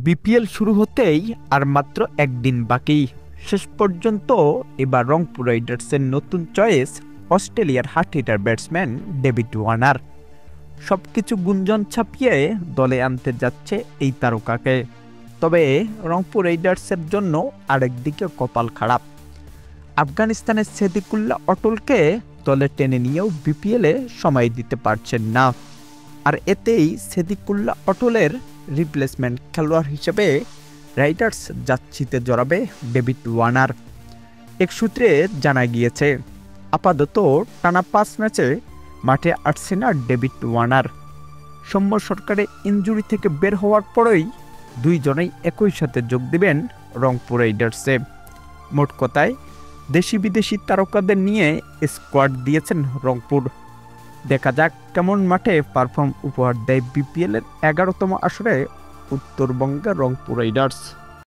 BPL শুরু হতেই আর মাত্র একদিন বাকি। শেষ পর্যন্ত এবার রংপুর রাইডার্সের নতুন চয়েস অস্ট্রেলিয়ার heart hitter batsman David Warner. সবকিছু গুঞ্জন ছাপিয়ে দলে আনতে যাচ্ছে এই তারকাকে। তবে রংপুর রাইডার্সের জন্য আরেকদিকে কপাল খারাপ। আফগানিস্তানের সেদিকুল্লাহ অটলকে দলে টেনে নিয়েও বিপিএলে সময় দিতে পারছেন না। আর এতেই সেদিকুল্লাহ অটলের রিপ্লেসমেন্ট খেলোয়াড় হিসেবে রাইডার্স যাচ্ছিতে জড়াবে ডেভিড ওয়ার্নার। এক সূত্রে জানা গিয়েছে, আপাতত টানা 5 ম্যাচে মাঠে আসছে না ডেভিড ওয়ার্নার। সৌম্য সরকারের ইনজুরি থেকে বের হওয়ার পরেই দুইজনেই একই সাথে যোগ দিবেন রংপুর রাইডার্সে। মোট কথায় দেশি বিদেশি তারকাদের নিয়ে স্কোয়াড দিয়েছেন রংপুর। দেখা যাক কেমন মাঠে পারফর্ম উপহার দেয় বিপিএলের 11তম আসরে উত্তরবঙ্গের রংপুর রাইডার্স।